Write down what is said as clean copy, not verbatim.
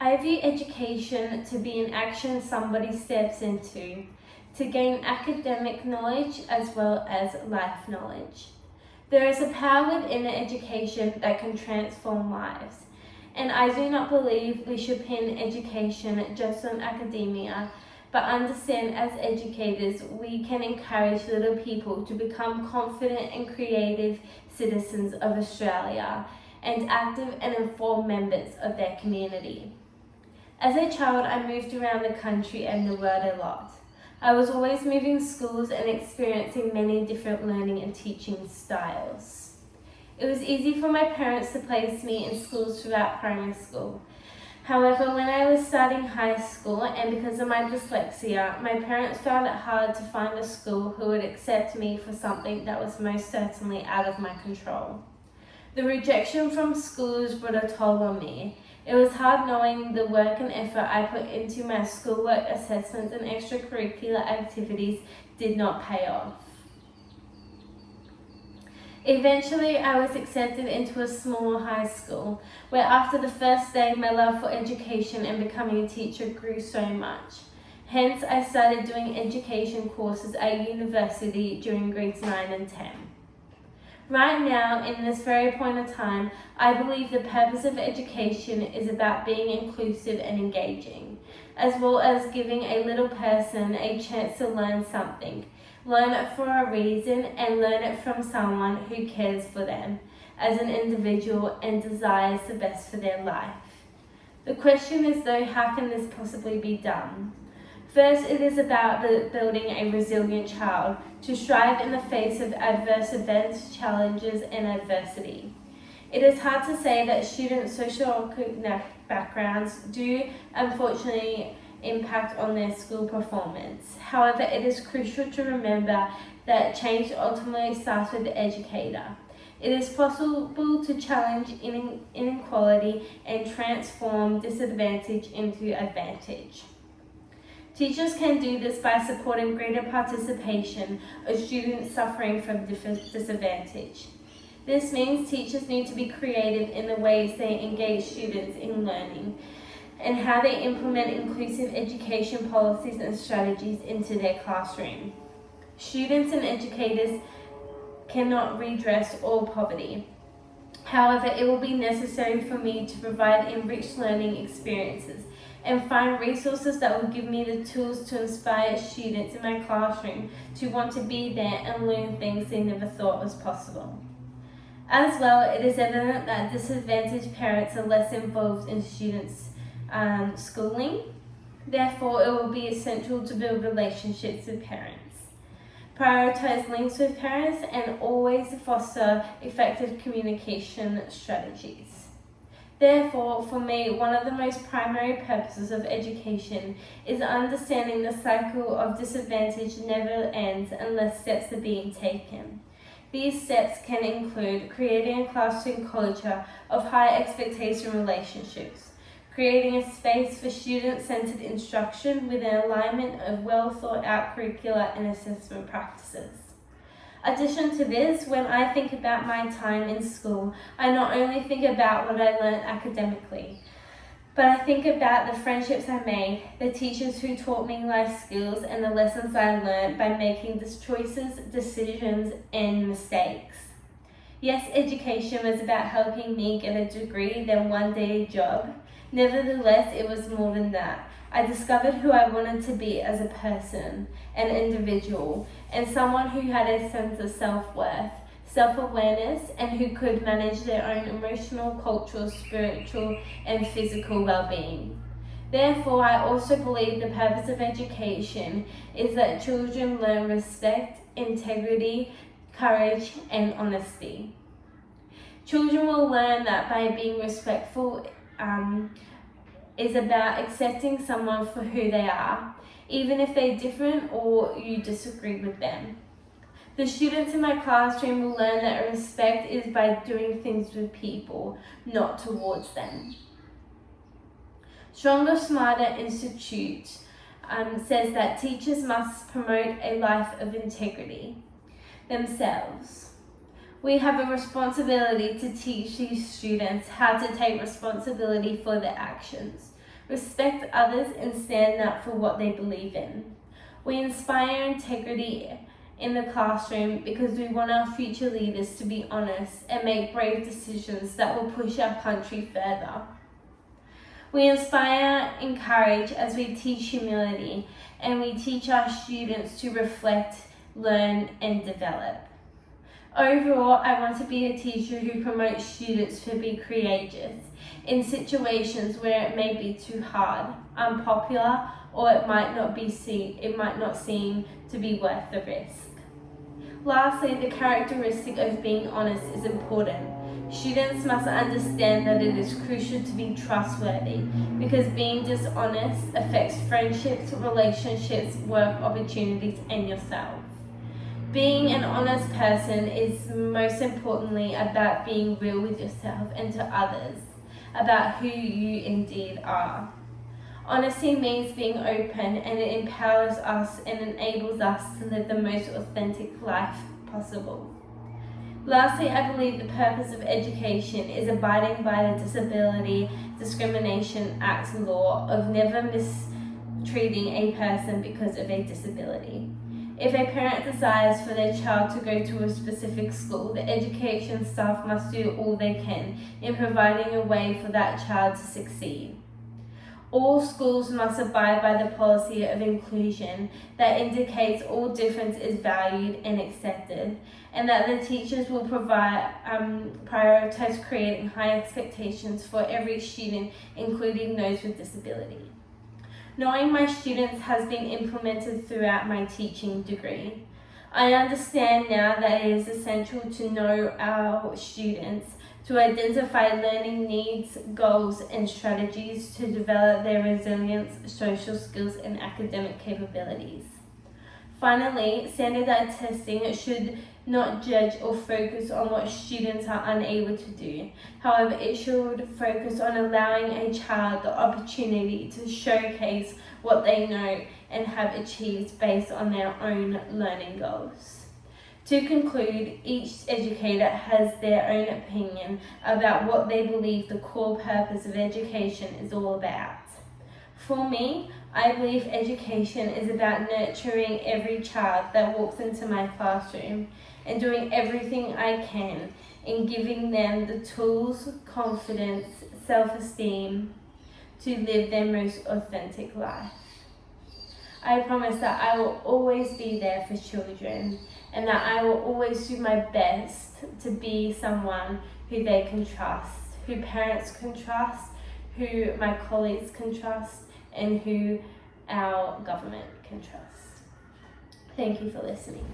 I view education to be an action somebody steps into to gain academic knowledge as well as life knowledge. There is a power within education that can transform lives, and I do not believe we should pin education just on academia, but understand as educators we can encourage little people to become confident and creative citizens of Australia and active and informed members of their community. As a child, I moved around the country and the world a lot. I was always moving schools and experiencing many different learning and teaching styles. It was easy for my parents to place me in schools throughout primary school. However, when I was starting high school and because of my dyslexia, my parents found it hard to find a school who would accept me for something that was most certainly out of my control. The rejection from schools brought a toll on me. It was hard knowing the work and effort I put into my schoolwork, assessments and extracurricular activities did not pay off. Eventually, I was accepted into a small high school, where after the first day, my love for education and becoming a teacher grew so much. Hence, I started doing education courses at university during grades 9 and 10. Right now, in this very point of time, I believe the purpose of education is about being inclusive and engaging, as well as giving a little person a chance to learn something, learn it for a reason, and learn it from someone who cares for them as an individual and desires the best for their life. The question is though, how can this possibly be done? First, it is about building a resilient child to strive in the face of adverse events, challenges, and adversity. It is hard to say that students' socioeconomic backgrounds do unfortunately impact on their school performance. However, it is crucial to remember that change ultimately starts with the educator. It is possible to challenge inequality and transform disadvantage into advantage. Teachers can do this by supporting greater participation of students suffering from disadvantage. This means teachers need to be creative in the ways they engage students in learning and how they implement inclusive education policies and strategies into their classroom. Students and educators cannot redress all poverty. However, it will be necessary for me to provide enriched learning experiences and find resources that will give me the tools to inspire students in my classroom to want to be there and learn things they never thought was possible. As well, it is evident that disadvantaged parents are less involved in students' schooling. Therefore, it will be essential to build relationships with parents, prioritize links with parents, and always foster effective communication strategies. Therefore, for me, one of the most primary purposes of education is understanding the cycle of disadvantage never ends unless steps are being taken. These steps can include creating a classroom culture of high expectation relationships, creating a space for student-centered instruction with an alignment of well thought out curricula and assessment practices. Addition to this, when I think about my time in school, I not only think about what I learned academically, but I think about the friendships I made, the teachers who taught me life skills, and the lessons I learned by making these choices, decisions, and mistakes. Yes, education was about helping me get a degree, then one day a job. Nevertheless, it was more than that. I discovered who I wanted to be as a person, an individual, and someone who had a sense of self-worth, self-awareness, and who could manage their own emotional, cultural, spiritual, and physical well-being. Therefore, I also believe the purpose of education is that children learn respect, integrity, courage, and honesty. Children will learn that by being respectful is about accepting someone for who they are, even if they're different or you disagree with them. The students in my classroom will learn that respect is by doing things with people, not towards them. Stronger, Smarter Institute says that teachers must promote a life of integrity themselves. We have a responsibility to teach these students how to take responsibility for their actions. respect others, and stand up for what they believe in. We inspire integrity in the classroom because we want our future leaders to be honest and make brave decisions that will push our country further. We inspire, encourage as we teach humility, and we teach our students to reflect, learn, and develop. Overall, I want to be a teacher who promotes students to be courageous in situations where it may be too hard, unpopular, or it might not seem to be worth the risk. Lastly, the characteristic of being honest is important. Students must understand that it is crucial to be trustworthy because being dishonest affects friendships, relationships, work opportunities, and yourself. Being an honest person is most importantly about being real with yourself and to others, about who you indeed are. Honesty means being open, and it empowers us and enables us to live the most authentic life possible. Lastly, I believe the purpose of education is abiding by the Disability Discrimination Act law of never mistreating a person because of a disability. If a parent desires for their child to go to a specific school, the education staff must do all they can in providing a way for that child to succeed. All schools must abide by the policy of inclusion that indicates all difference is valued and accepted, and that the teachers will prioritize creating high expectations for every student, including those with disability. Knowing my students has been implemented throughout my teaching degree. I understand now that it is essential to know our students, to identify learning needs, goals, and strategies to develop their resilience, social skills, and academic capabilities. Finally, standardized testing should not judge or focus on what students are unable to do. However, it should focus on allowing a child the opportunity to showcase what they know and have achieved based on their own learning goals. To conclude, each educator has their own opinion about what they believe the core purpose of education is all about. For me, I believe education is about nurturing every child that walks into my classroom and doing everything I can in giving them the tools, confidence, self-esteem to live their most authentic life. I promise that I will always be there for children and that I will always do my best to be someone who they can trust, who parents can trust, who my colleagues can trust, and who our government can trust. Thank you for listening.